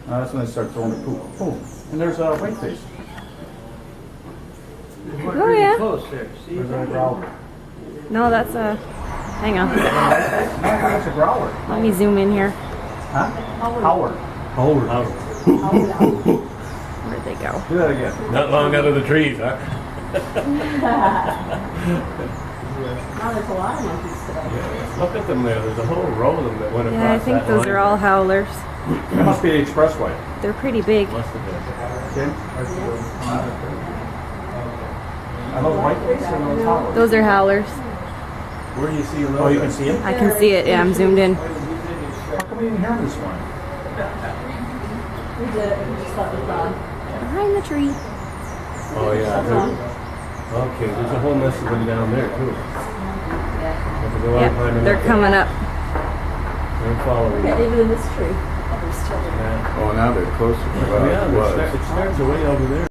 That's when they start throwing the poop. Oh, and there's a whiteface. Oh yeah. Close there. See? There's a growler. No, that's a. Hang on. No, that's a growler. Let me zoom in here. Huh? Howler. Howler. Where'd they go? Do that again. Not long out of the trees, huh? Now there's a lot of monkeys today. Look at them there. There's a whole row of them that went across Yeah, I think that those line. are all howlers. That must be the expressway. They're pretty big. Must have been. Tim? Are those whiteface or those howlers? Those are howlers. Where do you see them? Oh, you can see them? I can see it. Yeah, I'm zoomed in. How come we didn't hear them this morning? We did it, we just thought it was on. Behind the tree. Oh, yeah. Okay, there's a whole mess of them down there, too. Have to go out and climb Yep, they're up coming up. there. They're following Yeah, you. even in this tree. Oh, there's still. Yeah. Oh, now they're closer to Oh, where yeah, it was. it starts way over there.